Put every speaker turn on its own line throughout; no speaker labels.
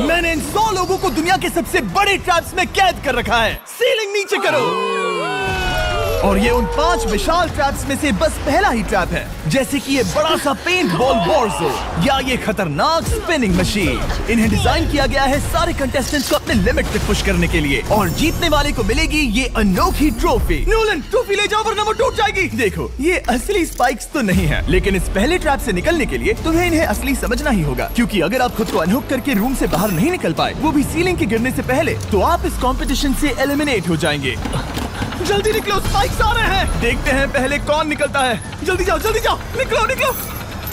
मैंने इन 100 लोगों को दुनिया के सबसे बड़े ट्रैप्स में कैद कर रखा है। सीलिंग नीचे करो। और ये उन 5 विशाल ट्रैप्स में से बस पहला ही ट्रैप है, जैसे कि ये बड़ा सा पेंट बॉल वॉरज़ो या ये खतरनाक स्पिनिंग मशीन। इन्हें डिजाइन किया गया है सारे कंटेस्टेंट्स को अपने लिमिट तक पुश करने के लिए, और जीतने वाले को मिलेगी ये अनोखी ट्रॉफी। नोलन, ट्रॉफी ले जाओ वरना वो टूट जाएगी। देखो, ये असली स्पाइक्स तो नहीं है, लेकिन इस पहले ट्रैप से निकलने के लिए तुम्हें इन्हें असली समझना ही होगा, क्योंकि अगर आप खुद को अनहुक करके रूम से बाहर नहीं निकल पाए, वो भी सीलिंग के गिरने से पहले, तो आप इस कॉम्पिटिशन से एलिमिनेट हो जाएंगे। जल्दी निकलो, स्पाइक्स आ रहे हैं। देखते हैं पहले कौन निकलता है। जल्दी जाओ, निकलो।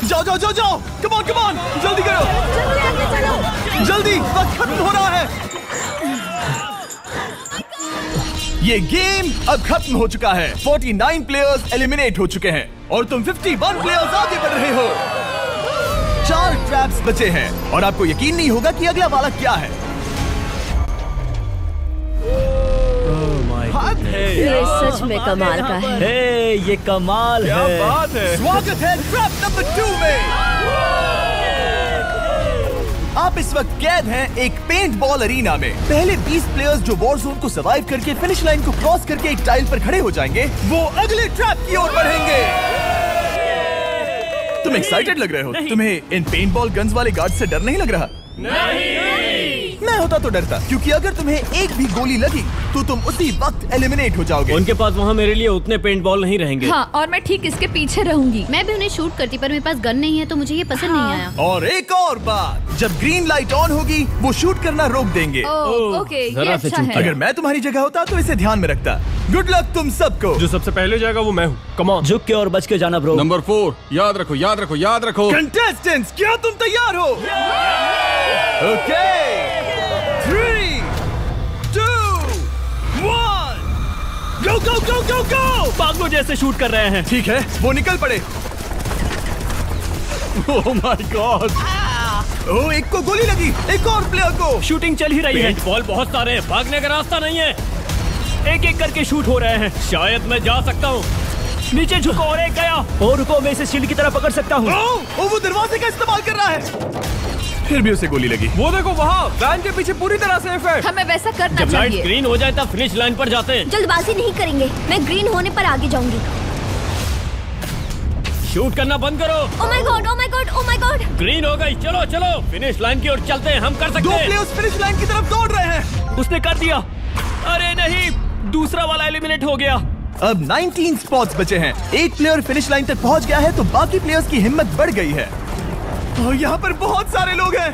जाओ। कम ऑन, जल्दी करो। जल्दी, वक्त खत्म हो रहा है। ये गेम अब खत्म हो चुका है। 49 प्लेयर्स एलिमिनेट हो चुके हैं और तुम 51 प्लेयर्स आगे बढ़ रहे हो। 4 ट्रैप्स बचे हैं और आपको यकीन नहीं होगा कि अगला वाला क्या है।
ये सच में कमाल का है।
ये कमाल
क्या
है।
बात है। स्वागत है ट्रैप नंबर 2 में। आप इस वक्त कैद हैं एक पेंट बॉल अरीना में। पहले 20 प्लेयर्स जो वॉर जोन को सर्वाइव करके फिनिश लाइन को क्रॉस करके एक टाइल पर खड़े हो जाएंगे, वो अगले ट्रैप की ओर बढ़ेंगे। तुम एक्साइटेड लग रहे हो। तुम्हें इन पेंट बॉल गन्स वाले गार्ड से डर नहीं लग रहा? नहीं। मैं होता तो डरता, क्योंकि अगर तुम्हें एक भी गोली लगी तो तुम उसी वक्त एलिमिनेट हो जाओगे।
उनके पास वहाँ मेरे लिए उतने पेंट बॉल नहीं रहेंगे।
हाँ, और मैं ठीक इसके पीछे रहूंगी। मैं भी उन्हें शूट करती, पर मेरे पास गन नहीं है तो मुझे ये पसंद नहीं आया।
और एक और बात, जब ग्रीन लाइट ऑन होगी वो शूट करना रोक देंगे।
ओके, ये अच्छा है।
अगर मैं तुम्हारी जगह होता तो इसे ध्यान में रखता। गुड लक तुम सबको।
जो सबसे पहले जाएगा वो मैं हूँ। Come on.
झुक के और बच के जाना ब्रो।
नंबर 4, याद रखो।
कंटेस्टेंट्स, क्या तुम तैयार हो? Okay, 3, 2, 1, go!
पागलों जैसे शूट कर रहे हैं।
ठीक है, वो निकल पड़े।
ओह माय गॉड।
ओह, एक को गोली लगी, एक और प्लेयर को।
शूटिंग चल ही रही है। बॉल बहुत सारे हैं, भागने का रास्ता नहीं है। एक करके शूट हो रहे हैं। शायद मैं जा सकता हूँ। नीचे झुको और एक गया। और रुको, मैं इसे शील्ड की तरह पकड़ सकता हूँ।
वो दरवाजे का इस्तेमाल कर रहा है। फिर भी उसे गोली लगी।
वो देखो वहाँ, वैन के पीछे पूरी तरह सेफ है।
हमें वैसा करना
जब लाइट
चाहिए।
ग्रीन हो जाए तब फिनिश लाइन पर जाते हैं।
जल्दबाजी नहीं करेंगे, मैं ग्रीन होने पर आगे जाऊंगी।
शूट करना बंद करो।
Oh my God.
ग्रीन हो गई। चलो फिनिश लाइन की ओर चलते हैं। हम कर सकते
2
हैं।
प्लेयर्स फिनिश लाइन की तरफ दौड़ रहे हैं।
उसने कर दिया। अरे नहीं, दूसरा वाला एलिमिनेट हो गया।
अब 19 स्पॉट्स बचे हैं। एक प्लेयर फिनिश लाइन तक पहुंच गया है तो बाकी प्लेयर्स की हिम्मत बढ़ गई है। और यहाँ पर बहुत सारे लोग हैं।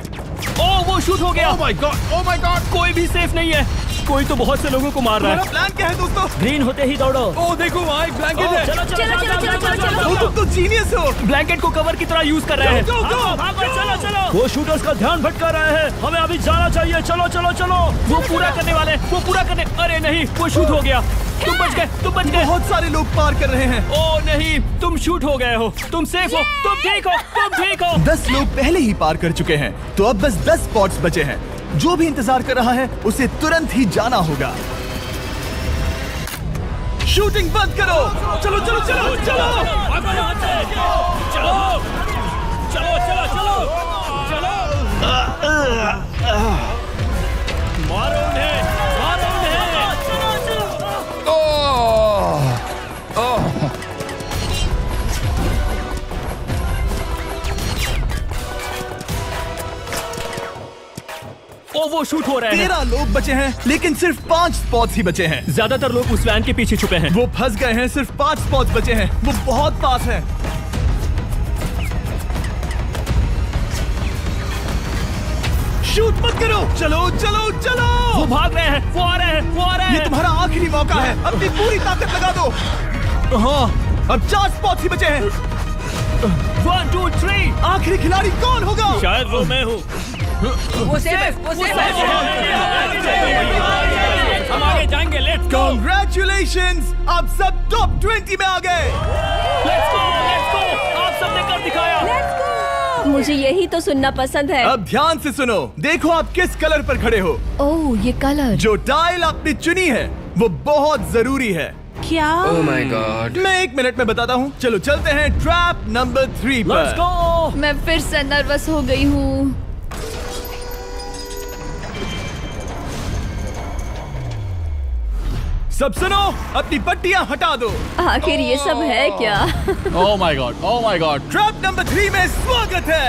ओह, वो शूट हो गया।
ओह माय गॉड।
कोई भी सेफ नहीं है। कोई तो बहुत से लोगों को मार रहा है।
प्लान क्या है दोस्तों?
ग्रीन होते ही दौड़ो।
ओह देखो, वहाँ एक ब्लैंकेट है।
चलो, तुम तो जीनियस हो।
ब्लैंकेट को कवर की तरह यूज कर रहे हैं। चलो। वो शूटर्स का ध्यान भटका रहे हैं। हमें अभी जाना चाहिए। चलो। वो पूरा करने। अरे नहीं, वो शूट हो गया। तुम बच गए।
बहुत सारे लोग पार कर रहे हैं।
ओह नहीं, तुम शूट हो गए हो। तुम सेफ हो। तुम ठीक हो।
10 लोग पहले ही पार कर चुके हैं, तो अब बस 10 स्पॉट्स बचे हैं। जो भी इंतजार कर रहा है उसे तुरंत ही जाना होगा। शूटिंग बंद करो। चलो।
मारो उन्हें। वो शूट हो रहे हैं।
13 लोग बचे हैं, लेकिन सिर्फ 5 स्पॉट्स ही बचे हैं।
ज्यादातर लोग उस वैन के पीछे छुपे हैं।
वो फंस गए हैं। सिर्फ 5 स्पॉट्स बचे हैं। वो बहुत पास है। शूट मत करो। चलो।
वो भाग रहे हैं। वो आ रहे हैं।
ये तुम्हारा आखिरी मौका है। अपनी पूरी ताकत लगा दो। हाँ, अब 4 स्पॉट्स ही बचे हैं।
1, 2, 3।
आखिरी खिलाड़ी कौन होगा?
शायद वो मैं हूँ।
वो सेफ।
हम आगे जाएंगे। Let's go.
Congratulations! आप सब टॉप 20 में आ गए।
Let's go. आप सबने कर दिखाया।
मुझे यही तो सुनना पसंद है।
अब ध्यान से सुनो। देखो आप किस कलर पर खड़े हो।
ओह, ये कलर।
जो टाइल आपने चुनी है वो बहुत जरूरी है।
क्या?
ओह माय गॉड।
मैं 1 मिनट में बताता हूँ। चलो चलते हैं ट्रैप नंबर 3 पर।
Let's go.
मैं फिर से नर्वस हो गई हूँ।
सब सुनो, अपनी पट्टियां हटा दो।
आखिर ये सब है क्या?
Oh my God, oh my God.
Trap number 3 में स्वागत है।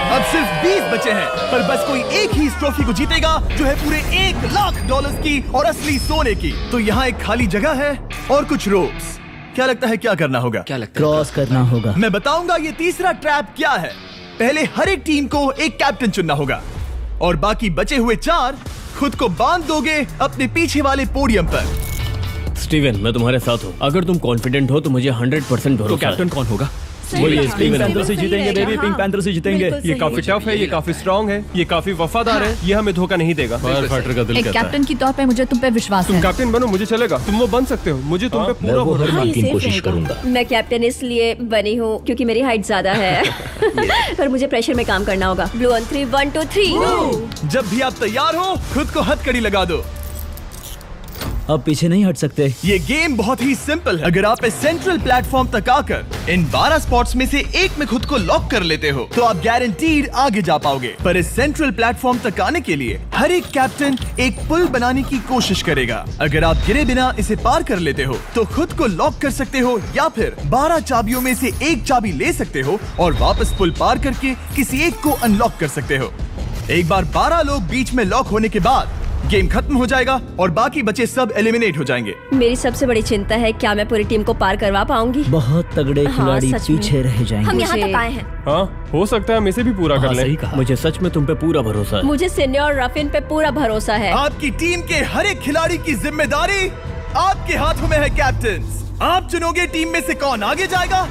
अब सिर्फ 20 बचे हैं, पर बस कोई एक ही इस ट्रॉफी को जीतेगा जो है पूरे $1,00,000 की और असली सोने की। तो यहाँ एक खाली जगह है और कुछ रोप्स। क्या लगता है क्या करना होगा?
क्या लगता है?
क्रॉस करना होगा।
मैं बताऊंगा ये तीसरा ट्रैप क्या है। पहले हर एक टीम को एक कैप्टन चुनना होगा और बाकी बचे हुए 4 खुद को बांध दोगे अपने पीछे वाले पोडियम पर।
स्टीवन, मैं तुम्हारे साथ हूँ। अगर तुम कॉन्फिडेंट हो तो मुझे 100% भरोसा।
तो कैप्टन कौन होगा?
बोलिए, पिंक पैंथर से जीतेंगे बेबी, पिंक पैंथर से जीतेंगे।
ये काफी टफ है, ये काफी स्ट्रांग है, ये काफी वफादार है, ये हमें धोखा नहीं देगा।
फायर फाइटर का दिल
एक
कहता है।
कैप्टन की तौर पे मुझे तुम पे विश्वास
तुम
है।
कैप्टन बनो, मुझे चलेगा। तुम वो बन सकते हो, मुझे तुम पे पूरा भरोसा है।
मुमकिन कोशिश करूंगा। मैं कैप्टन इसलिए बनी हूँ क्योंकि मेरी हाइट ज्यादा है। पर मुझे प्रेशर में काम करना होगा। Blue on 3, 1 2 3।
जब भी आप तैयार हो खुद को हथकड़ी लगा दो।
अब पीछे नहीं हट सकते।
ये गेम बहुत ही सिंपल है। अगर आप इस सेंट्रल प्लेटफॉर्म तक आकर इन 12 स्पॉट्स में से एक में खुद को लॉक कर लेते हो तो आप गारंटीड आगे जा पाओगे। पर इस सेंट्रल प्लेटफॉर्म तक आने के लिए हर एक कैप्टन एक पुल बनाने की कोशिश करेगा। अगर आप गिरे बिना इसे पार कर लेते हो तो खुद को लॉक कर सकते हो या फिर 12 चाबियों में से एक चाबी ले सकते हो और वापस पुल पार करके किसी एक को अनलॉक कर सकते हो। एक बार 12 लोग बीच में लॉक होने के बाद गेम खत्म हो जाएगा और बाकी बचे सब एलिमिनेट हो जाएंगे।
मेरी सबसे बड़ी चिंता है क्या मैं पूरी टीम को पार करवा पाऊंगी?
बहुत तगड़े खिलाड़ी
सच में।
पीछे रह जाएंगे।
हम यहाँ तक आए हैं।
हाँ, हो सकता है हम इसे भी पूरा कर लें।
सही कहा। मुझे सच में तुम पे पूरा भरोसा है।
मुझे सीनियर रफिन पे पूरा भरोसा है।
आपकी टीम के हर एक खिलाड़ी की जिम्मेदारी आपके हाथों में है कैप्टन। आप चुनोगे टीम में से कौन आगे जाएगा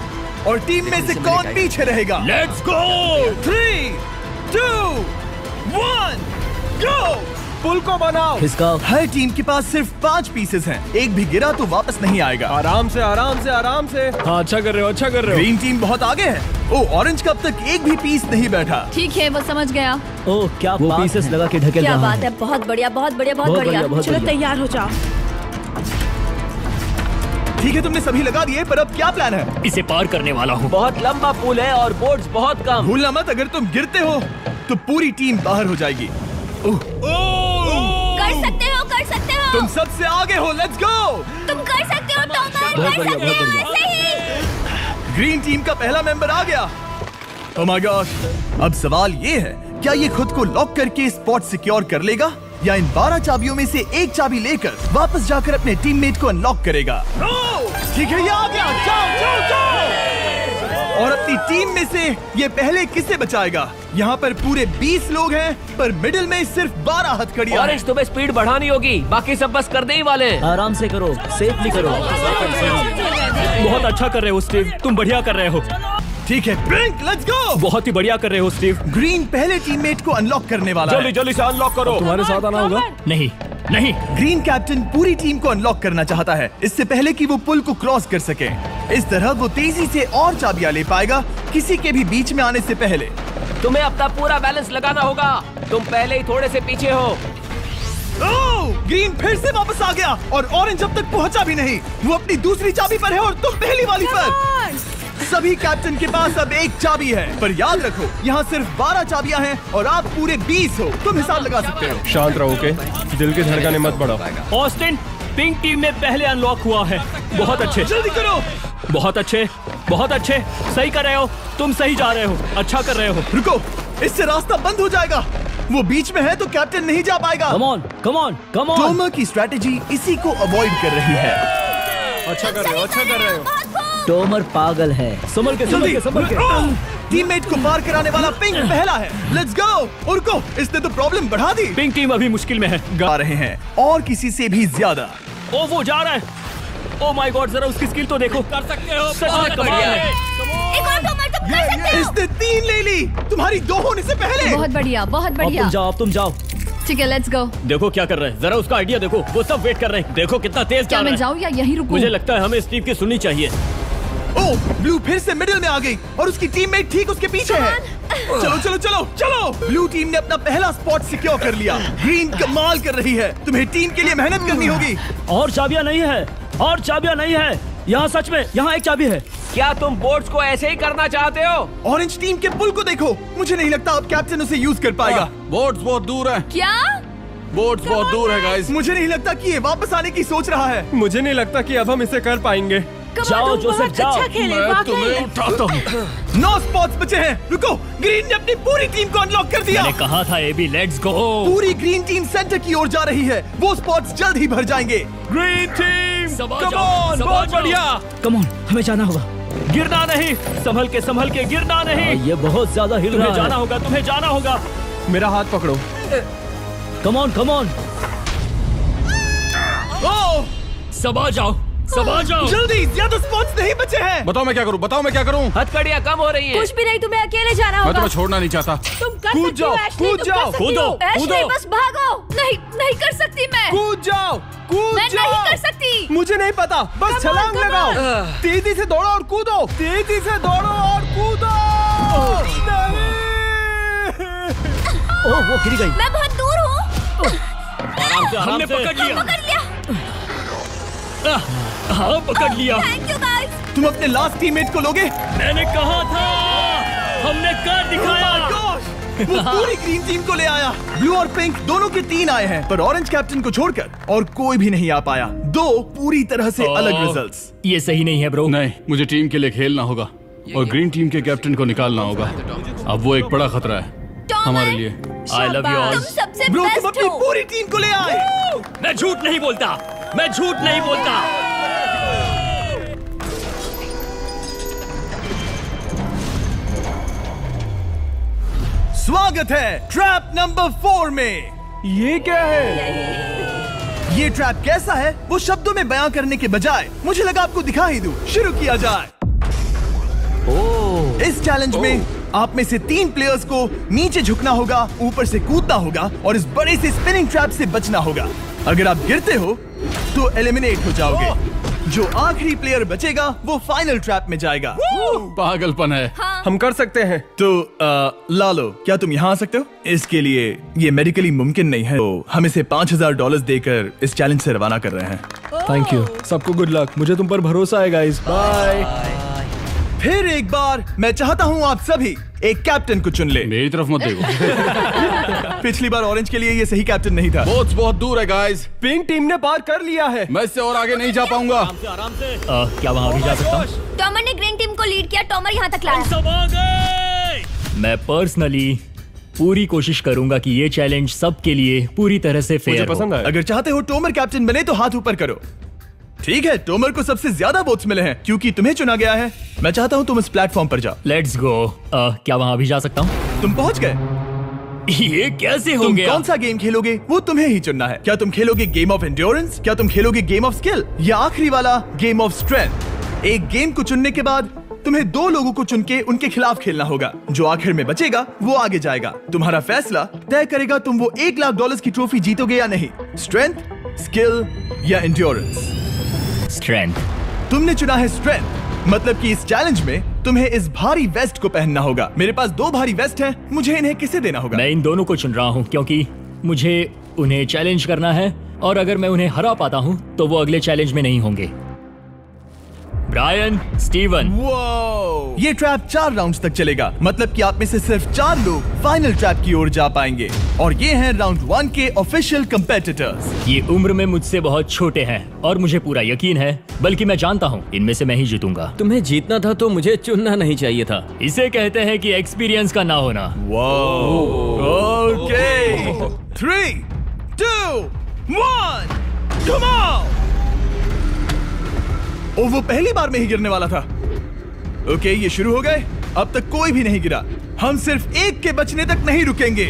और टीम में से कौन पीछे रहेगा। Let's go. 3 2 1 गो।
पुल को बनाओ।
खिसकाओ।
हर टीम के पास सिर्फ 5 पीसेस हैं। एक भी गिरा तो वापस नहीं आएगा।
आराम से, आराम से, आराम से। हाँ, अच्छा कर रहे हो, अच्छा कर रहे हो।
ग्रीन टीम बहुत आगे है। ओ, ऑरेंज का अब तक एक भी पीस नहीं बैठा।
ठीक है, वो समझ गया।
ओह, क्या वो पीसेस लगा के ढकेल
क्या
रहा
बात है। बहुत बढ़िया, बहुत बढ़िया, बहुत बढ़िया।
चलो
तैयार हो जाओ।
ठीक है, तुमने सभी लगा दिए, पर अब क्या प्लान है?
इसे पार करने वाला हूँ। बहुत लंबा पुल है और बोर्ड्स बहुत कम।
भूलना मत, अगर तुम गिरते हो तो पूरी टीम बाहर हो जाएगी।
कर सकते हो।
तुम सबसे आगे हो। Let's go.
तुम कर सकते हो टॉमर, कर सकते हो ऐसे ही।
ग्रीन टीम का पहला मेंबर आ गया। ओह माय गॉड। अब सवाल ये है, क्या ये खुद को लॉक करके स्पॉट सिक्योर कर लेगा या इन 12 चाबियों में से एक चाबी लेकर वापस जाकर अपने टीममेट को अनलॉक करेगा? ठीक है, ये आ गया। जाओ जाओ जाओ। और अपनी टीम में से ये पहले किसे बचाएगा? यहाँ पर पूरे 20 लोग हैं, पर मिडिल में सिर्फ 12 हथकड़ियां हैं।
ऑरेंज, तुम्हें स्पीड बढ़ानी होगी, बाकी सब बस करने ही वाले हैं।
आराम से करो, सेफली करो। बहुत अच्छा कर रहे हो स्टीव, तुम बढ़िया कर रहे हो।
ठीक है, ब्लिंक, लेट्स गो।
बहुत ही बढ़िया कर रहे हो स्टीव।
ग्रीन पहले टीममेट को अनलॉक करने वाला है।
जल्दी जल्दी से अनलॉक करो।
तुम्हारे साथ आना होगा।
नहीं नहीं।
ग्रीन कैप्टन पूरी टीम को अनलॉक करना चाहता है, इससे पहले कि वो पुल को क्रॉस कर सके। इस तरह वो तेजी से और चाबियां ले पाएगा, किसी के भी बीच में आने से पहले।
तुम्हें अपना पूरा बैलेंस लगाना होगा, तुम पहले ही थोड़े से पीछे हो।
ओह, ग्रीन फिर से वापस आ गया और ऑरेंज अब तक पहुंचा भी नहीं। वो अपनी दूसरी चाबी पर है और तुम पहली वाली पर। सभी कैप्टन के पास अब एक चाबी है, पर याद रखो यहाँ सिर्फ 12 चाबियां हैं और आप पूरे 20 हो। तुम हिसाब लगा सकते हो।
शांत रहो, ओके? दिल के धड़कने मत बढ़ाओ।
ऑस्टिन, पिंक टीम में पहले अनलॉक हुआ है। बहुत अच्छे,
जल्दी करो।
बहुत अच्छे, बहुत अच्छे। सही कर रहे हो, तुम सही जा रहे हो, अच्छा कर रहे हो।
रुको, इससे रास्ता बंद हो जाएगा। वो बीच में है तो कैप्टन नहीं जा पाएगा।
Come on, come on, come on.
Tomar की स्ट्रेटेजी इसी को अवॉइड कर रही है।
अच्छा कर रहे हो, अच्छा कर रहे हो।
टोमर पागल है। संभल के, संभल के, संभल के।
टीममेट को पार कराने वाला पिंक पहला है। Let's go. रुको, इसने तो प्रॉब्लम बढ़ा दी।
पिंक टीम अभी मुश्किल में है।
गा रहे हैं और किसी से भी ज्यादा।
ओ, वो जा रहा है। ओ माय गॉड, जरा उसकी स्किल तो देखो। कर सकते हो, सच में कमाल है।
एक और टॉमर, तुम कर सकते हो।
इसने 3 ले ली, तुम्हारी 2 होने से पहले।
बहुत बढ़िया, बहुत
अब
बढ़िया।
तुम जाओ, अब तुम जाओ।
ठीक है, लेट्स गो।
देखो क्या कर रहे हैं, जरा उसका आइडिया देखो। वो सब वेट कर रहे हैं, देखो कितना तेज
क्या
जा रहा
मैं
है।
जाऊँ या यहीं रुकूं?
मुझे लगता है हमें स्टीव की सुननी चाहिए।
ओह, ब्लू फिर से मिडिल में आ गई और उसकी टीममेट ठीक उसके पीछे है। चलो चलो चलो चलो। ब्लू टीम ने अपना पहला स्पॉट सिक्योर कर लिया। ग्रीन कमाल कर रही है, तुम्हें टीम के लिए मेहनत करनी होगी।
और चाबियां नहीं है, और चाबियां नहीं है। यहाँ सच में, यहाँ एक चाबी है।
क्या तुम बोर्ड्स को ऐसे ही करना चाहते हो?
ऑरेंज टीम के पुल को देखो, मुझे नहीं लगता अब कैप्टन उसे यूज कर पाएगा।
बोर्ड्स बहुत दूर है।
क्या?
बोट्स बहुत दूर है गाइस।
मुझे नहीं लगता कि ये वापस आने की सोच रहा है।
मुझे नहीं लगता कि अब हम इसे कर पाएंगे।
जाओ जोसेफ जाओ।
मैं तुम्हें उठाता हूँ।
9 स्पॉट्स बचे हैं। रुको, ग्रीन ने अपनी पूरी टीम को अनलॉक कर दिया।
मैंने कहा था एबी, लेट्स गो।
पूरी ग्रीन टीम सेंटर की ओर जा रही है। वो स्पॉट्स जल्द ही भर जाएंगे।
ग्रीन टीम,
कम ऑन, बहुत बढ़िया। कम ऑन, हमें जाना होगा। गिरना नहीं, संभल के गिरना नहीं। ये बहुत ज्यादा हिल रहा है। जाना होगा, तुम्हें जाना होगा।
मेरा हाथ पकड़ो।
कम ऑन।
ओह,
सब आ जाओ।
जल्दी, ज्यादा स्पॉट्स नहीं बचे हैं।
बताओ मैं क्या करूँ?
हथकड़ियाँ कम हो रही हैं।
कुछ भी नहीं, तुम्हें अकेले जाना
मैं
होगा।
तुम्हें छोड़ना नहीं चाहता।
तुम कर
कूद
सकती हो,
जाओ,
एशली,
कूद
तुम
जाओ,
कर सकती हो।
कूदो,
एशली,
कूदो।
बस भागो। नहीं कर सकती मैं।
कूद जाओ।
मैं नहीं कर सकती।
मुझे नहीं पता, बस छलांग लगाओ। तेजी से दौड़ो और कूदो।
ओह, वो गिर गई।
मैं बहुत दूर हूँ।
हमने पकड़ लिया। हाँ, पकड़ लिया।
Thank you guys.
तुम अपने लास्ट टीममेट को लोगे?
मैंने कहा था, हमने कर दिखाया।
वो पूरी ग्रीन टीम को ले आया। ब्लू और पिंक दोनों के 3 आए हैं, पर ऑरेंज कैप्टन को छोड़कर और कोई भी नहीं आ पाया। 2 पूरी तरह से अलग रिजल्ट्स।
ये सही नहीं है ब्रो।
नहीं, मुझे टीम के लिए खेलना होगा और ग्रीन टीम के कैप्टन को निकालना होगा। अब वो एक बड़ा खतरा है हमारे लिए।
I love you all.
तुम सबसे
ब्रो, तुम
बेस्ट
अपनी
हो।
पूरी टीम को ले आए।
मैं झूठ नहीं बोलता।
स्वागत है ट्रैप नंबर 4 में।
ये क्या है?
ये ट्रैप कैसा है वो शब्दों में बयां करने के बजाय मुझे लगा आपको दिखा ही दूं। शुरू किया जाए। इस चैलेंज में आप में से 3 प्लेयर्स को नीचे झुकना होगा, ऊपर से कूदना होगा और इस बड़े से स्पिनिंग ट्रैप से बचना होगा। अगर आप गिरते हो तो एलिमिनेट हो जाओगे। जो आखिरी प्लेयर बचेगा वो फाइनल ट्रैप में जाएगा।
पागलपन है।
हम कर सकते हैं।
तो लालो, क्या तुम यहाँ आ सकते हो? इसके लिए ये मेडिकली मुमकिन नहीं है, तो हम इसे $5000 देकर इस चैलेंज से रवाना कर रहे हैं।
Thank you. सबको गुड लक। मुझे तुम पर भरोसा है गाइस। बाय।
फिर एक बार मैं चाहता हूँ आप सभी एक कैप्टन को चुन ले।
मेरी तरफ मत देखो।
पिछली बार ऑरेंज के लिए ये सही कैप्टन नहीं था।
बोट्स बहुत दूर है गाइस।
पिंक टीम ने पार कर लिया है।
मैं इससे और आगे नहीं जा पाऊंगा।
आराम से। क्या वहाँ भी जा सकता हूँ?
टॉमर ने ग्रीन टीम को लीड किया। टॉमर यहाँ तक लाया।
सब आ गए। मैं पर्सनली पूरी कोशिश करूंगा कि ये चैलेंज सबके लिए पूरी तरह से फेयर
मुझे पसंद
हो।
आया।
अगर चाहते हो टोमर कैप्टन बने तो हाथ ऊपर करो। ठीक है, टोमर को सबसे ज्यादा वोट्स मिले हैं क्योंकि तुम्हें चुना गया है। मैं चाहता हूँ तुम इस प्लेटफॉर्म पर जाओ।
Let's go. क्या वहाँ भी जा सकता हूँ?
तुम पहुँच गए।
ये कैसे हो
तुम
गया?
कौन सा गेम खेलोगे वो तुम्हें ही चुनना है। क्या तुम खेलोगे गेम ऑफ एंड्योरेंस, क्या तुम खेलोगे गेम ऑफ स्किल, या आखिरी वाला गेम ऑफ स्ट्रेंथ? एक गेम को चुनने के बाद तुम्हें 2 लोगों को चुन के उनके खिलाफ खेलना होगा। जो आखिर में बचेगा वो आगे जाएगा। तुम्हारा फैसला तय करेगा तुम वो $1,00,000 की ट्रॉफी जीतोगे या नहीं। स्ट्रेंथ, स्किल या एंड्योरेंस?
स्ट्रेंथ।
तुमने चुना है स्ट्रेंथ, मतलब कि इस चैलेंज में तुम्हें इस भारी वेस्ट को पहनना होगा। मेरे पास 2 भारी वेस्ट हैं, मुझे इन्हें किसे देना होगा?
मैं इन दोनों को चुन रहा हूँ क्योंकि मुझे उन्हें चैलेंज करना है और अगर मैं उन्हें हरा पाता हूँ तो वो अगले चैलेंज में नहीं होंगे। Brian, Steven.
वो ये ट्रैप 4 राउंड्स तक चलेगा, मतलब कि आप में से सिर्फ 4 लोग फाइनल ट्रैप की ओर जा पाएंगे और ये हैं राउंड 1 के ऑफिशियल कंपेटिटर्स।
ये उम्र में मुझसे बहुत छोटे हैं और मुझे पूरा यकीन है, बल्कि मैं जानता हूँ इनमें से मैं ही जीतूंगा।
तुम्हें जीतना था तो मुझे चुनना नहीं चाहिए था।
इसे कहते हैं कि एक्सपीरियंस का ना होना।
Okay, 3, 2, 1, come on. ओ, वो पहली बार में ही गिरने वाला था। ओके, ये शुरू हो गए। अब तक कोई भी नहीं गिरा। हम सिर्फ एक के बचने तक नहीं रुकेंगे।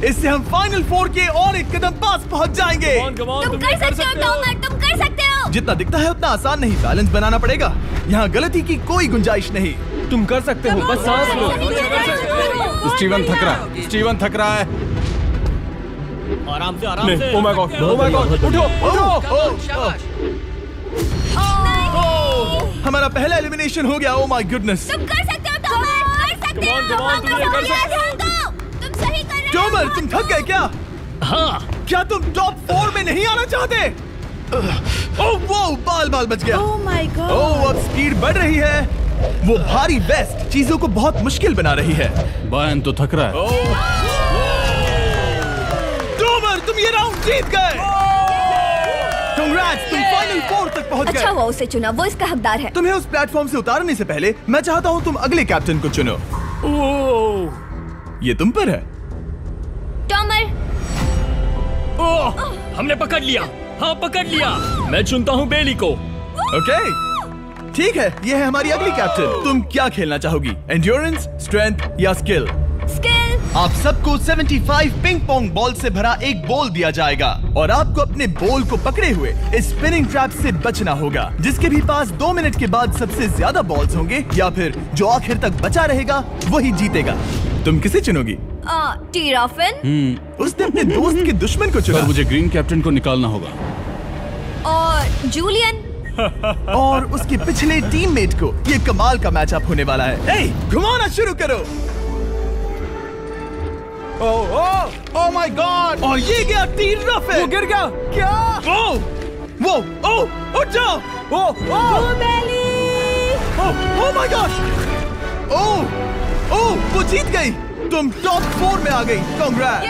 इससे हम फाइनल 4 के और एक कदम पास पहुंच जाएंगे।
तुम कर सकते हो टॉमर, तुम कर सकते हो।
जितना दिखता है उतना आसान नहीं, बैलेंस बनाना पड़ेगा। यहाँ गलती की कोई गुंजाइश नहीं।
तुम कर सकते हो, बस सांस लो।
स्टीवन थक रहा है।
आराम से,
ओ माय गॉड, उठो।
हमारा पहला एलिमिनेशन हो गया। Oh my goodness.
तुम कर सकते हो टॉमर, कर सकते हो। तुम सही कर रहे हो।
टॉमर, तुम थक गए क्या?
हाँ।
क्या तुम टॉप 4 में नहीं आना चाहते? ओह वो बाल बच गया।
ओह माय गॉड।
ओह, अब स्पीड बढ़ रही है। वो भारी वेस्ट चीजों को बहुत मुश्किल बना रही है।
बायन तो थक रहा है।
टॉमर, तुम ये राउंड जीत गए। Congrats, तुम फाइनल 4 तक पहुंच गए।
अच्छा हुआ उसे चुना, वो इसका हकदार है।
तुम्हें उस प्लेटफॉर्म से उतारने से पहले मैं चाहता हूँ तुम अगले कैप्टन को चुनो। ये तुम पर है।
टॉमर।
हमने पकड़ लिया। हाँ पकड़ लिया। मैं चुनता हूँ बेली को।
ओके ठीक है, ये है हमारी अगली कैप्टन। तुम क्या खेलना चाहोगी, एंड्योरेंस, स्ट्रेंथ या स्किल?
स्किल।
आप सबको 75 पिंग पोंग बॉल से भरा एक बॉल दिया जाएगा और आपको अपने बॉल को पकड़े हुए इस स्पिनिंग ट्रैप से बचना होगा। जिसके भी पास 2 मिनट के बाद सबसे ज्यादा बॉल्स होंगे या फिर जो आखिर तक बचा रहेगा वही जीतेगा। तुम किसे चुनोगी?
टीराफिन।
उसने अपने दोस्त के दुश्मन को चुना।
पर मुझे ग्रीन कैप्टन को निकालना होगा।
और जूलियन।
और उसके पिछले टीममेट को। ये कमाल का मैचअप होने वाला है। घुमाना शुरू करो। ओह माय गॉड! और ये गया टीराफिन। वो गिर गया। क्या? वो उठ जाओ। ओह माय गॉड! वो जीत गई। तुम टॉप 4 में आ गई। कांग्रेट्स।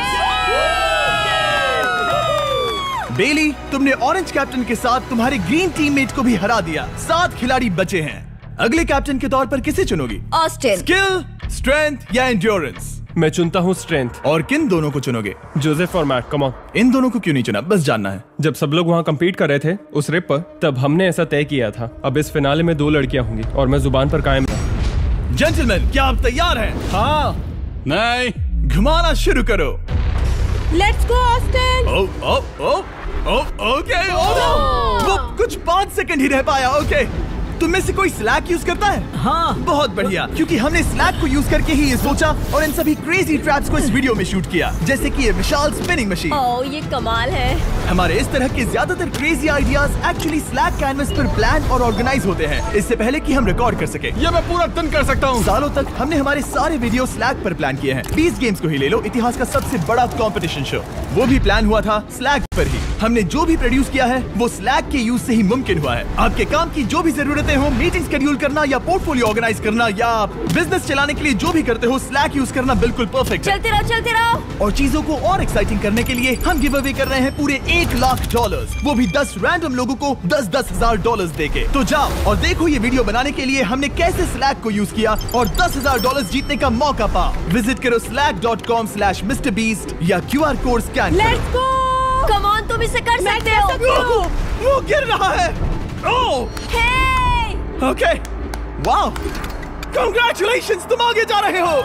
बेली, तुमने ऑरेंज कैप्टन के साथ तुम्हारे ग्रीन टीममेट को भी हरा दिया। 7 खिलाड़ी बचे हैं। अगले कैप्टन के तौर पर किसे चुनोगी?
ऑस्टिन।
स्किल, स्ट्रेंथ या एंड्योरेंस?
मैं चुनता हूँ स्ट्रेंथ।
और किन दोनों को चुनोगे?
जोसेफ और मैट, कम ऑन।
इन दोनों को क्यों नहीं चुना, बस जानना है।
जब सब लोग वहाँ कम्पीट कर रहे थे उस रिप पर, तब हमने ऐसा तय किया था। अब इस फिनाले में 2 लड़कियां होंगी और मैं जुबान पर कायम था।
जेंटलमैन, क्या आप तैयार हैं?
हाँ।
नहीं।
घुमाना शुरू करो।
Let's go Austin.
ओके। वो कुछ 5 सेकंड ही रह पाया। ओके, तुम में से कोई स्लैक यूज करता है?
हाँ।
बहुत बढ़िया, क्योंकि हमने स्लैक को यूज करके ही ये सोचा और इन सभी क्रेजी ट्रैप्स को इस वीडियो में शूट किया, जैसे कि ये विशाल स्पिनिंग मशीन।
ओह, ये कमाल है।
हमारे इस तरह के ज्यादातर crazy ideas actually slack canvas पर प्लान और ऑर्गेनाइज होते हैं, इससे पहले कि हम रिकॉर्ड कर सके।
ये मैं पूरा दिन कर सकता हूँ।
सालों तक हमने हमारे सारे वीडियो स्लैक पर प्लान किए हैं। 20 गेम्स को ही ले लो, इतिहास का सबसे बड़ा कंपटीशन शो, वो भी प्लान हुआ था स्लैक पर ही। हमने जो भी प्रोड्यूस किया है वो स्लैक के यूज से ही मुमकिन हुआ है। आपके काम की जो भी जरूरतें हो, मीटिंग शेड्यूल करना या पोर्टफोलियो ऑर्गेनाइज करना या बिजनेस चलाने के लिए जो भी करते हो, स्लैक यूज करना बिल्कुल परफेक्ट है।
चलते रहो।
और चीजों को और एक्साइटिंग करने के लिए हम गिव अवे कर रहे हैं पूरे $1 लाख, वो भी 10 रैंडम लोगों को $10,000 देके। तो जाओ और देखो ये वीडियो बनाने के लिए हमने कैसे स्लैक को यूज किया और $10,000 जीतने का मौका पा। विजिट करो slack.com/MrBeast या QR कोड स्कैन करो।
Let's go. कम ऑन, तुम इसे कर सकते हो।
वो गिर रहा है। ओके, वाओ, कांग्रेचुलेशंस, तुम आगे जा रहे हो।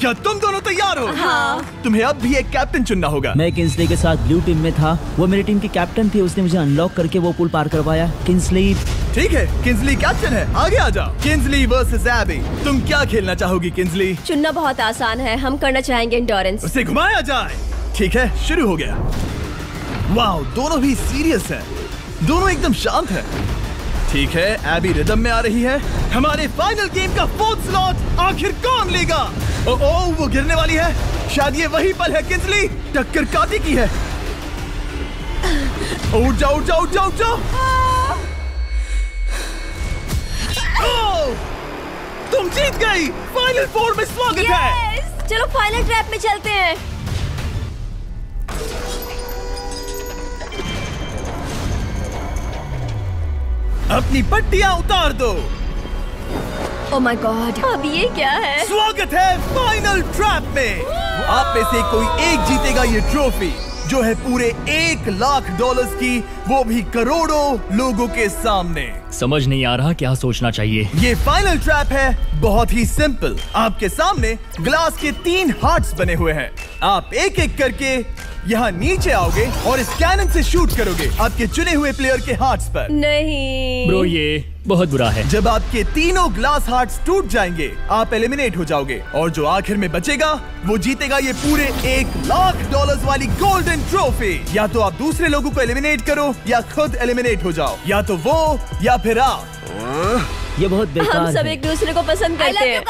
क्या तुम दोनों तैयार हो?
हाँ।
तुम्हें अब भी एक कैप्टन चुनना होगा।
मैं किंग्सली के साथ ब्लू टीम में था। वो मेरी टीम की कैप्टन थी, उसने मुझे अनलॉक करके वो पुल पार करवाया। किंग्सली।
ठीक है, किंग्सली कैप्टन है, आगे आ जाओ। किंग्सली वर्सेस एबी, तुम क्या खेलना चाहोगी किंग्सली?
चुनना बहुत आसान है, हम करना चाहेंगे एंड्योरेंस।
उसे घुमाया जाए। ठीक है, शुरू हो गया। वाओ, दोनों भी सीरियस हैं, दोनों एकदम शांत हैं। ठीक है, एबी रिदम में आ रही है। हमारे फाइनल गेम का 4th स्लॉट आखिर कौन लेगा? ओह, वो गिरने वाली है। शायद ये वही पल है किंग्सली, टक्कर काटी की है। उठ जाओ, उठ जाओ, उठ जाओ, उठ जाओ। तुम जीत गई। फाइनल 4 में स्वागत है।
चलो फाइनल ट्रैप में चलते हैं।
अपनी पट्टियां उतार दो।
ओह माय गॉड, अब ये क्या है?
स्वागत है फाइनल ट्रैप में। आप में से कोई एक जीतेगा ये ट्रॉफी, जो है पूरे $1 लाख की, वो भी करोड़ों लोगों के सामने।
समझ नहीं आ रहा क्या सोचना चाहिए।
ये फाइनल ट्रैप है, बहुत ही सिंपल। आपके सामने ग्लास के 3 हार्ट्स बने हुए हैं। आप एक एक करके यहाँ नीचे आओगे और इस कैनन से शूट करोगे आपके चुने हुए प्लेयर के हार्ट्स पर।
नहीं
ब्रो, ये बहुत बुरा है।
जब आपके तीनों ग्लास हार्ट्स टूट जाएंगे, आप एलिमिनेट हो जाओगे और जो आखिर में बचेगा वो जीतेगा ये पूरे $1 लाख वाली गोल्डन ट्रॉफी। या तो आप दूसरे लोगों को एलिमिनेट करो या खुद एलिमिनेट हो जाओ, या तो वो या फिर आप।
ये बहुत बेकार
हम सब
है।
एक दूसरे को पसंद करते हैं।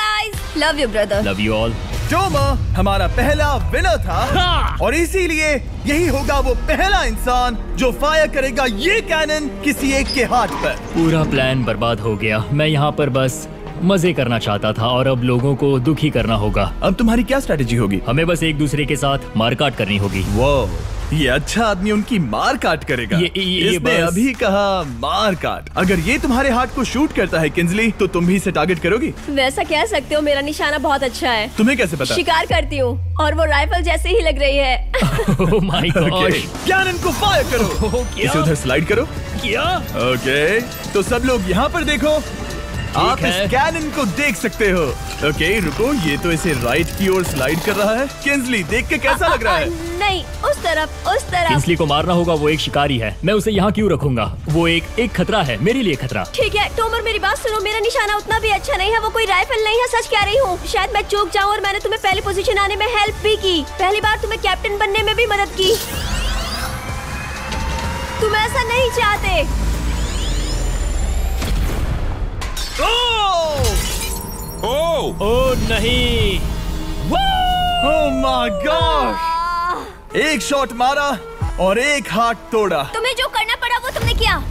Love you brother.
Love you all.
Toma हमारा पहला विनर था और इसीलिए यही होगा वो पहला इंसान जो फायर करेगा ये कैनन किसी एक के हाथ पर।
पूरा प्लान बर्बाद हो गया। मैं यहाँ पर बस मजे करना चाहता था और अब लोगों को दुखी करना होगा।
अब तुम्हारी क्या स्ट्रेटेजी होगी?
हमें बस एक दूसरे के साथ मारकाट करनी होगी।
वो ये अच्छा आदमी उनकी मार काट करेगा। इसने अभी कहा मार काट। अगर ये तुम्हारे हार्ट को शूट करता है किंजली, तो तुम भी इसे टारगेट करोगी?
वैसा कह सकते हो, मेरा निशाना बहुत अच्छा है।
तुम्हें कैसे पता?
शिकार करती हूँ और वो राइफल जैसे ही लग रही है।
ओह माय गॉड।
कैनन को फायर करो। इसे उधर स्लाइड करो।
क्या?
ओके, तो सब लोग यहाँ पर देखो। आप इस कैनन को देख सकते हो। ओके, रुको, ये तो इसे राइट की ओर स्लाइड कर रहा है। किंजली, देख के कैसा लग रहा है?
नहीं, उस तरफ, उस तरफ।
किंजली को मारना होगा, वो एक शिकारी है। मैं उसे यहाँ क्यों रखूंगा? वो एक खतरा है, मेरे लिए खतरा।
ठीक है टॉमर, मेरी बात सुनो, मेरा निशाना उतना भी अच्छा नहीं है, वो कोई राइफल नहीं है, सच कह रही हूँ। शायद मैं चूक जाऊँ और मैंने तुम्हें पहली पोजीशन आने में हेल्प भी की, पहली बार तुम्हें कैप्टन बनने में भी मदद की। तुम ऐसा नहीं चाहते।
ओह नहीं।
ओह माय गॉड! एक शॉट मारा और एक हाथ तोड़ा।
तुम्हें जो करना पड़ा वो तुमने किया।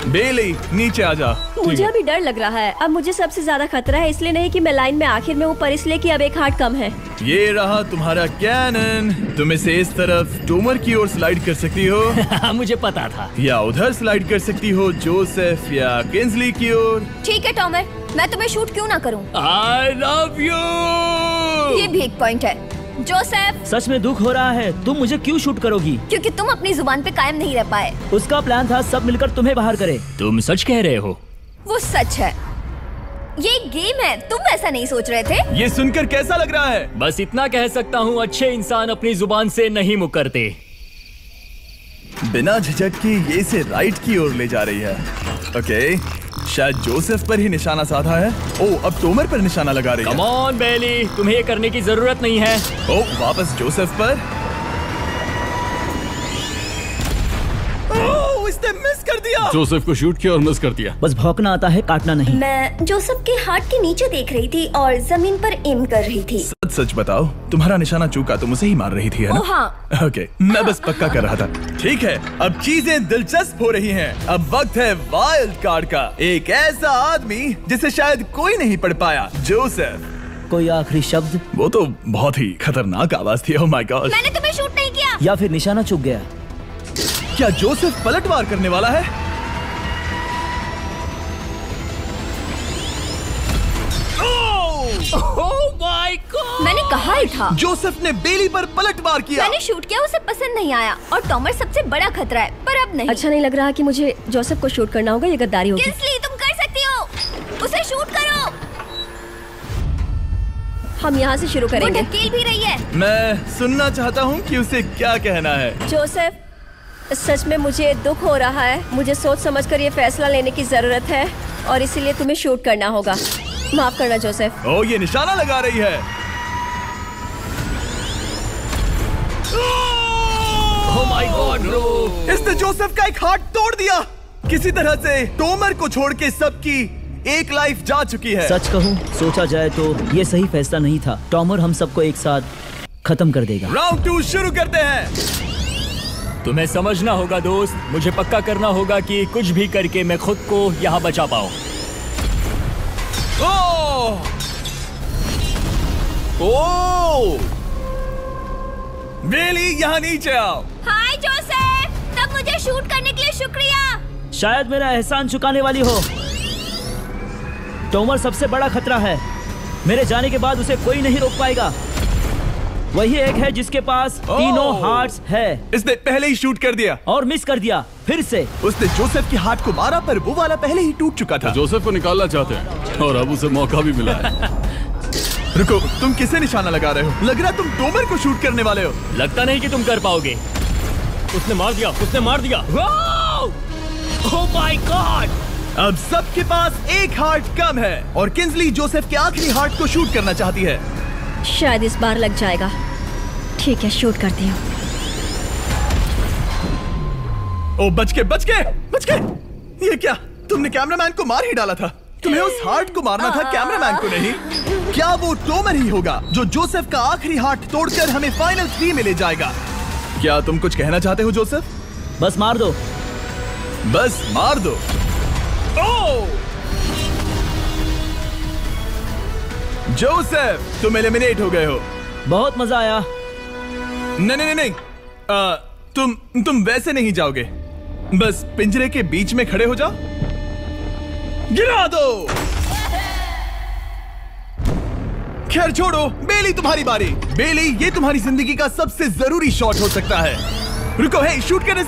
बेली, नीचे आ जा।
मुझे अभी डर लग रहा है। अब मुझे सबसे ज्यादा खतरा है, इसलिए नहीं कि मैं लाइन में आखिर में हूँ, पर इसलिए कि अब एक हार्ट कम है।
ये रहा तुम्हारा कैनन। तुम इसे इस तरफ टॉमर की ओर स्लाइड कर सकती हो।
मुझे पता था।
या उधर स्लाइड कर सकती हो, जोसेफ या किंजली की ओर।
ठीक है टॉमर, मैं तुम्हें शूट क्यों ना करूं?
I love you!
ये भी एक पॉइंट है। जोसेफ,
सच में दुख हो रहा है। तुम मुझे क्यों शूट करोगी?
क्योंकि तुम अपनी जुबान पे कायम नहीं रह पाए।
उसका प्लान था सब मिलकर तुम्हें बाहर करे।
तुम सच कह रहे हो?
वो सच है। ये एक गेम है, तुम ऐसा नहीं सोच रहे थे?
ये सुनकर कैसा लग रहा है?
बस इतना कह सकता हूँ, अच्छे इंसान अपनी जुबान से नहीं मुकरते।
बिना झिझक के ये इसे राइट की ओर ले जा रही है। ओके, शायद जोसेफ पर ही निशाना साधा है। ओह, अब टॉमर पर निशाना लगा रही है।
कम ऑन बेली, तुम्हें ये करने की जरूरत नहीं है।
ओह, वापस जोसेफ पर। ओह, इसने मिस कर दिया।
जोसेफ को शूट किया और मिस कर दिया।
बस भौंकना आता है, काटना नहीं।
मैं जोसेफ के हार्ट के नीचे देख रही थी और जमीन पर एम कर रही थी।
सच सच बताओ, तुम्हारा निशाना चूका, तुम उसे ही मार रही थी, है ना?
ओह हाँ।
ओके, मैं बस पक्का कर रहा था। ठीक है, अब चीजें दिलचस्प हो रही हैं। अब वक्त है वाइल्ड कार्ड का। एक ऐसा आदमी जिसे शायद कोई नहीं पढ़ पाया, जोसेफ।
कोई आखिरी शब्द?
वो तो बहुत ही खतरनाक आवाज थी। ओह माय गॉड।
मैंने तुम्हें शूट नहीं किया।
या फिर निशाना चूक गया?
क्या जोसेफ पलटवार करने वाला है?
मैंने कहा ही था।
जोसेफ ने बेली पर पलटवार किया।
मैंने शूट किया, उसे पसंद नहीं आया और टॉमर सबसे बड़ा खतरा है, पर अब नहीं। अच्छा नहीं लग रहा कि मुझे जोसेफ को शूट करना होगा, ये गद्दारी होगी। किंजली, तुम कर सकती हो, उसे शूट करो। हम यहाँ से शुरू करेंगे। वो ढकेल भी रही है।
मैं सुनना चाहता हूँ कि उसे क्या कहना है।
जोसेफ, सच में मुझे दुख हो रहा है। मुझे सोच समझकर ये फैसला लेने की जरूरत है और इसीलिए तुम्हें शूट करना होगा। माफ करना जोसेफ।
ओह, ये निशाना लगा रही है।
ओह माय गॉड ब्रो,
इसने जोसेफ का एक हाथ तोड़ दिया। किसी तरह से टॉमर को छोड़ के सबकी एक लाइफ जा चुकी है।
सच कहूँ, सोचा जाए तो ये सही फैसला नहीं था। टॉमर हम सबको एक साथ खत्म कर देगा।
राउंड 2 शुरू करते हैं।
तुम्हें समझना होगा दोस्त, मुझे पक्का करना होगा कि कुछ भी करके मैं खुद को यहाँ बचा पाऊँ।
ओह! ओह! बेली, यहाँ नीचे आओ।
हाय जोसेफ, तब मुझे शूट करने के लिए शुक्रिया।
शायद मेरा एहसान चुकाने वाली हो। टॉमर सबसे बड़ा खतरा है। मेरे जाने के बाद उसे कोई नहीं रोक पाएगा। वही एक है जिसके पास तीनों हार्ट्स है।
इसने पहले ही शूट कर दिया
और मिस कर दिया। फिर से
उसने जोसेफ की हाथ को मारा, पर वो वाला पहले ही टूट चुका था।
जोसेफ को निकालना चाहते हैं और अब उसे मौका भी मिला है।
रुको, तुम किसे निशाना लगा रहे हो? लग रहा तुम टॉमर को शूट करने वाले हो।
लगता नहीं कि तुम कर पाओगे। उसने मार दिया, उसने मार दिया। Oh my God!
अब सबके पास एक हार्ट कम है और किंजली जोसेफ के आखिरी हार्ट को शूट करना चाहती है।
शायद इस बार लग जाएगा। ठीक है, शूट करती हूँ।
ओ, बच के, बच के, बच के। ये क्या? तुमने कैमरामैन को मार ही डाला था। तुम्हें उस हार्ट को मारना था, कैमरामैन को नहीं। क्या वो टॉमर ही होगा जो जोसेफ का आखिरी हार्ट तोड़कर हमें फाइनल 3 में ले जाएगा? क्या तुम कुछ कहना चाहते हो जोसेफ?
बस मार दो।
बस मार दो। ओह! जोसेफ, तुम एलिमिनेट हो गए हो।
बहुत मजा आया।
नहीं, तुम वैसे नहीं जाओगे। बस पिंजरे के बीच में खड़े हो जाओ। गिरा दो। खैर छोड़ो, बेली तुम्हारी बारी। बेली, ये तुम्हारी जिंदगी का सबसे जरूरी शॉट हो सकता है। रुको, हे, शूट करने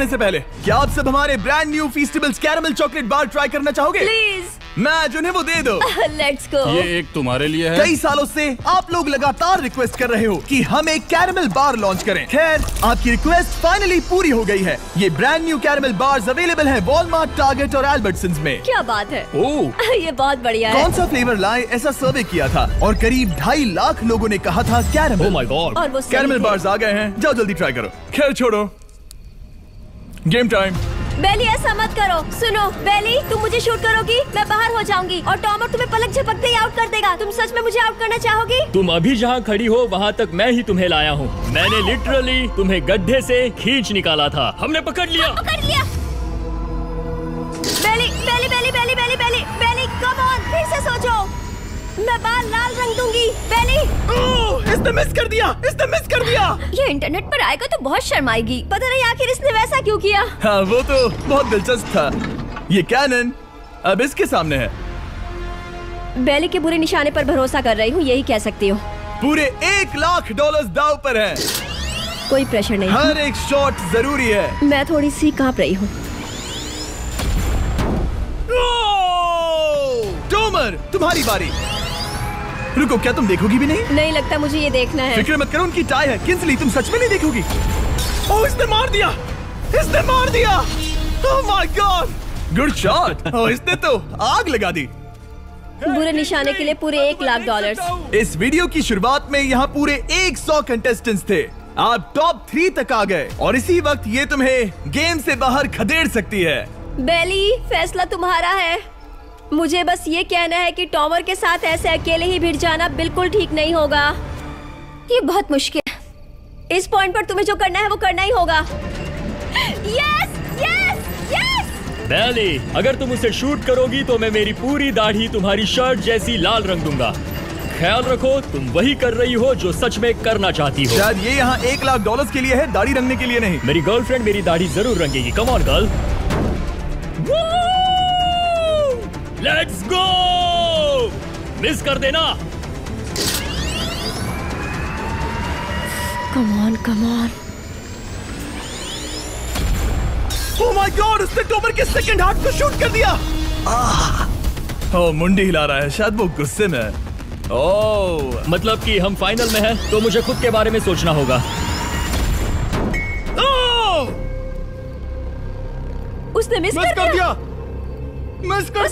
से पहले क्या आप सब हमारे brand new Feastables caramel chocolate bar try करना चाहोगे?
प्लीज।
मैं उन्हें वो दे दो।
Let's go.
ये एक तुम्हारे लिए है।
कई सालों से आप लोग लगातार रिक्वेस्ट कर रहे हो कि हम एक कैरेमल बार लॉन्च करें। खैर, आपकी रिक्वेस्ट फाइनली पूरी हो गई है। ये brand new caramel bars available है वॉलमार्ट, टारगेट और एल्बर्टसन्स में।
क्या बात है।
ओह,
ये बहुत बढ़िया है।
कौन सा फ्लेवर लाए, ऐसा सर्वे किया था और करीब 2.5 लाख लोगों ने कहा था कैरेमल।
Oh my God.
और वो सही
कैरेमल
थे।
बार्स आ गए हैं, जाओ जल्दी ट्राई करो। खैर छोड़ो, गेम टाइम।
बेली, ऐसा मत करो। सुनो बेली, तुम मुझे शूट करोगी, मैं बाहर हो जाऊंगी और टॉमर तुम्हें पलक झपकते ही आउट कर देगा। तुम सच में मुझे आउट करना चाहोगी?
तुम अभी जहाँ खड़ी हो वहाँ तक मैं ही तुम्हें लाया हूँ। मैंने लिटरली तुम्हें गड्ढे से खींच निकाला था। हमने पकड़ लिया।
बेली बेली बेली बेली बेली बेली बेली, कम ऑन, फिर से सोचो। मैं बाल लाल रंग दूंगी। बेली,
इसने मिस कर दिया।
ये इंटरनेट पर आएगा तो बहुत शर्माएगी। पता नहीं आखिर इसने वैसा क्यों किया।
हाँ, वो तो बहुत दिलचस्प था। ये कैनन अब इसके सामने है।
बेली के बुरे निशाने पर भरोसा कर रही हूँ, यही कह सकती हूँ।
पूरे $1 लाख दाव पर है।
कोई प्रेशर नहीं।
हर एक शॉट जरूरी है।
मैं थोड़ी सी कांप रही हूँ।
टॉमर, तुम्हारी बारी। रुको, क्या तुम देखोगी भी नहीं?
नहीं लगता मुझे ये देखना है।
फिक्र मत करो, उनकी टाई है। किंसली, तुम सच में नहीं देखोगी? ओह, इसने मार दिया। Oh my God, good shot. Oh, इसने तो आग लगा दी।
बुरे निशाने के लिए पूरे $1 लाख।
इस वीडियो की शुरुआत में यहाँ पूरे 100 कंटेस्टेंट्स थे। आप टॉप 3 तक आ गए और इसी वक्त ये तुम्हें गेम से बाहर खदेड़ सकती है।
बेली, फैसला तुम्हारा है। मुझे बस ये कहना है कि टॉमर के साथ ऐसे अकेले ही भिड़ जाना बिल्कुल ठीक नहीं होगा। ये बहुत मुश्किल है। इस पॉइंट पर तुम्हें जो करना है वो करना ही होगा। Yes yes yes.
बेली, अगर तुम उसे शूट करोगी तो मैं मेरी पूरी दाढ़ी तुम्हारी शर्ट जैसी लाल रंग दूंगा। ख्याल रखो, तुम वही कर रही हो जो सच में करना चाहती हो।
शायद ये यहाँ $1 लाख के लिए है, दाढ़ी रंगने के लिए नहीं।
मेरी गर्लफ्रेंड मेरी दाढ़ी जरूर रंगेगी। Come on girl, let's go. Miss कर देना।
Come on come on.
Oh my God, उसने टॉमर के सेकंड हार्ट को शूट कर दिया। ओह, मुंडी हिला रहा है, शायद वो गुस्से में है। ओह,
मतलब कि हम फाइनल में हैं, तो मुझे खुद के बारे में सोचना होगा।
उसने मिस कर दिया।
मिस कर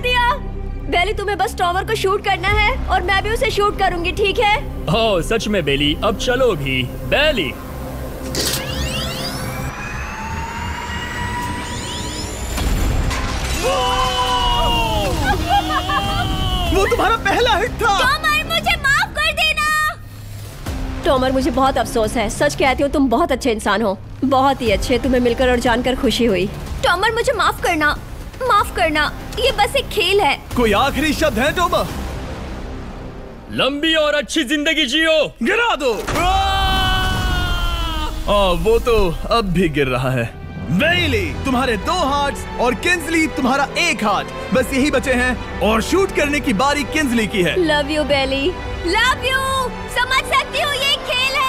दिया।
बेली, तुम्हें बस टॉमर को शूट करना है और मैं भी उसे शूट करूंगी, ठीक है?
ओह सच में बेली, अब चलो भी। बेली,
वो तुम्हारा पहला हिट था।
टॉमर, मुझे माफ कर देना। टॉमर, मुझे बहुत अफसोस है। सच कहती हूँ, तुम बहुत अच्छे इंसान हो, बहुत ही अच्छे। तुम्हें मिलकर और जानकर खुशी हुई। टॉमर, मुझे माफ करना, माफ करना। ये बस एक खेल है।
कोई आखिरी शब्द है टॉमर?
लंबी और अच्छी जिंदगी जियो।
गिरा दो। वो तो अब भी गिर रहा है। बेली, तुम्हारे 2 हार्ट्स और किंसली तुम्हारा 1 हार्ट। बस यही बचे हैं और शूट करने की बारी किंसली की है।
Love you Bailey, love you. समझ सकती हूँ, ये खेल है।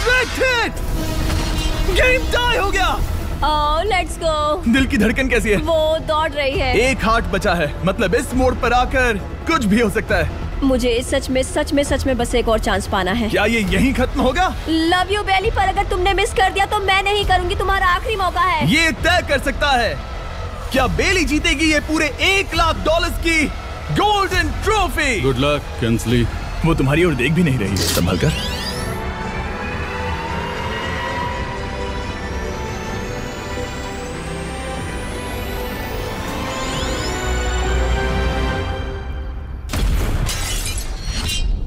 Direct hit. गेम टाई हो गया।
Let's go.
दिल की धड़कन कैसी है?
वो दौड़ रही है।
1 हार्ट बचा है, मतलब इस मोड़ पर आकर कुछ भी हो सकता है।
मुझे सच में बस एक और चांस पाना है।
क्या ये यहीं खत्म होगा?
लव यू बेली, पर अगर तुमने मिस कर दिया तो मैं नहीं करूंगी। तुम्हारा आखिरी मौका है।
ये तय कर सकता है क्या बेली जीतेगी ये पूरे $1 लाख की golden trophy.
Good luck Kinsley.
वो तुम्हारी ओर देख भी नहीं रही, संभल कर।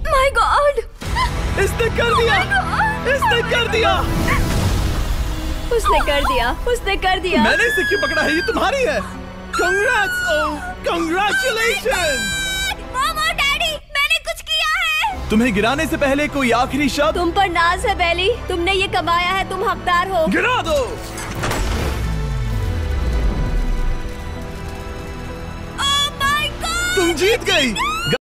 माय गॉड,
इसने कर दिया। इसने कर दिया।
उसने कर दिया, उसने कर दिया।
मैंने इसे क्यों पकड़ा है? ये तुम्हारी है। Congrats! Oh, congratulations!
मॉम और डैडी, मैंने कुछ किया है।
तुम्हें गिराने से पहले कोई आखिरी शब्द?
तुम पर नाज है बेली, तुमने ये कमाया है, तुम हकदार हो।
गिरा दो।
Oh my God!
तुम जीत गई।